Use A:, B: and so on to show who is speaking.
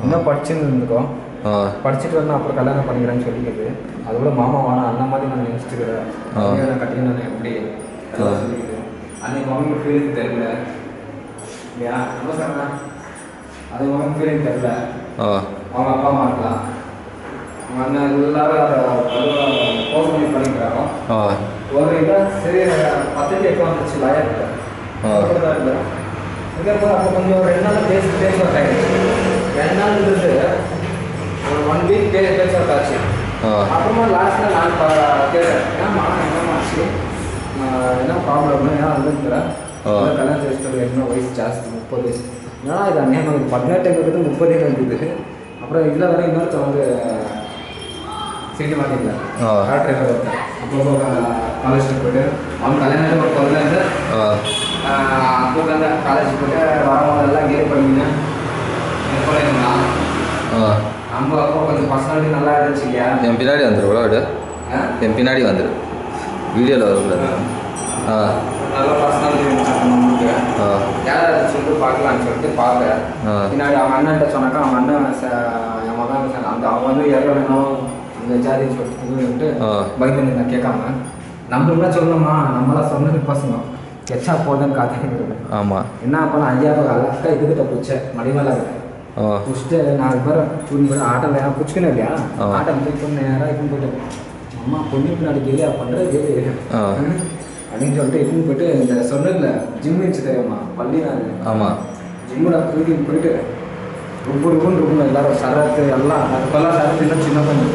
A: இன்னும் படிச்சுன்னு இருந்துக்கோம். படிச்சுட்டு வரணும் அப்புறம் கல்யாணம் பண்ணிக்கிறேன்னு சொல்லிக்கிறது. அதோட மாமா வேணாம் அந்த மாதிரி நான் நினச்சிட்டுக்கிறேன். கல்யாணம் கட்டிக்கணும் எப்படி சொல்லிக்கிது அன்னைக்கு அவங்க ஃபீலிங் தெரியல இல்லையா? ரொம்ப சார் அது அவங்க ஃபீலிங் தெரியல. அவங்க அப்பா அம்மா இருக்கலாம், அவங்க அண்ணன் எல்லாரும் அதை போஸ்ட் பண்ணி பண்ணிக்கிறாங்க. ஒரு இதாக சரி 10 எப்போ வந்துச்சு லாயர்கிட்ட இல்லை. இதுக்கப்புறம் அப்போ கொஞ்சம் 2 நாள் பேச்சுவார்த்தை ஆகிடுச்சு. 2 நாள் இருந்துட்டு ஒரு 1 வீக் பேச்சுவார்த்தை ஆச்சு. அப்புறமா லாஸ்ட்டில் நான் கேட்டேன், என்னமாச்சு, என்ன ப்ராப்ளம்னு ஏன் வந்துருக்குறேன் கல்யாணம் வச்சுட்டு என்ன வயசு ஜாஸ்தி 30 வயசு. ஏன்னா இது அந்நியமாக 18 30 இருந்தது. அப்புறம் இதில் வர இன்னொருத்த வந்து சீட்டு மாட்டிக்கல டிரைவர் ஒருத்தர். அப்போ காலேஜுக்கு போய்ட்டு அவங்க கல்யாணம் ஒரு குழந்தை அப்போ வந்து காலேஜ் போய்ட்டு வரவங்களெல்லாம் கேட் பண்ணிங்கன்னா நம்ம அப்போ கொஞ்சம் பர்சனாலிட்டி நல்லா இருந்துச்சு இல்லையா?
B: என் பின்னாடி வந்துடும் விளையாடு, என் பின்னாடி வந்துடும் வீடியோவில் வரக்கூடாது.
A: நல்லா பர்சனாலிட்டி இருந்துச்சு நம்மளுக்கு. யாராவது சொல்லிட்டு பார்க்கலான்னு சொல்லிட்டு பார்த்தேன். பின்னாடி அவங்க அண்ணன்ட்ட சொன்னாக்கா அவங்க அண்ணன் என் மகன் அந்த அவங்க வந்து இறங்கணும் இந்த ஜாதின்னு சொல்லிட்டு பயந்து நான் கேட்காம நம்மளுக்குலாம் சொல்லணுமா, நம்மளாம் சொன்னது பசங்க எச்சா போதுன்னு காத்துக்கிட்டு.
B: ஆமாம்
A: என்ன பண்ண 5 அழகா இதுக்கிட்ட பிடிச்சேன் மடிமேல பிடிச்சிட்டு 4 பேரை தூணி போய் ஆட்டம் வேணா பிடிச்சிக்கணும் இல்லையா? ஆட்டம் போய் நேராக இட்டுன்னு போயிட்டு அம்மா பொண்ணு பின்னாடி கேலியா பண்ணுறது அப்படின்னு சொல்லிட்டு இட்டுன்னு போயிட்டு இந்த சொன்னதில்ல ஜிம் வச்சு தெரியுமா பள்ளினாரு.
B: ஆமாம்
A: ஜிம்மில் தூக்கிட்டு போயிட்டு ரொம்ப இருக்குன்னு எல்லாரும் சரத்து எல்லாம் அதுக்கெல்லாம் சரத்து இன்னும் சின்ன பண்ணி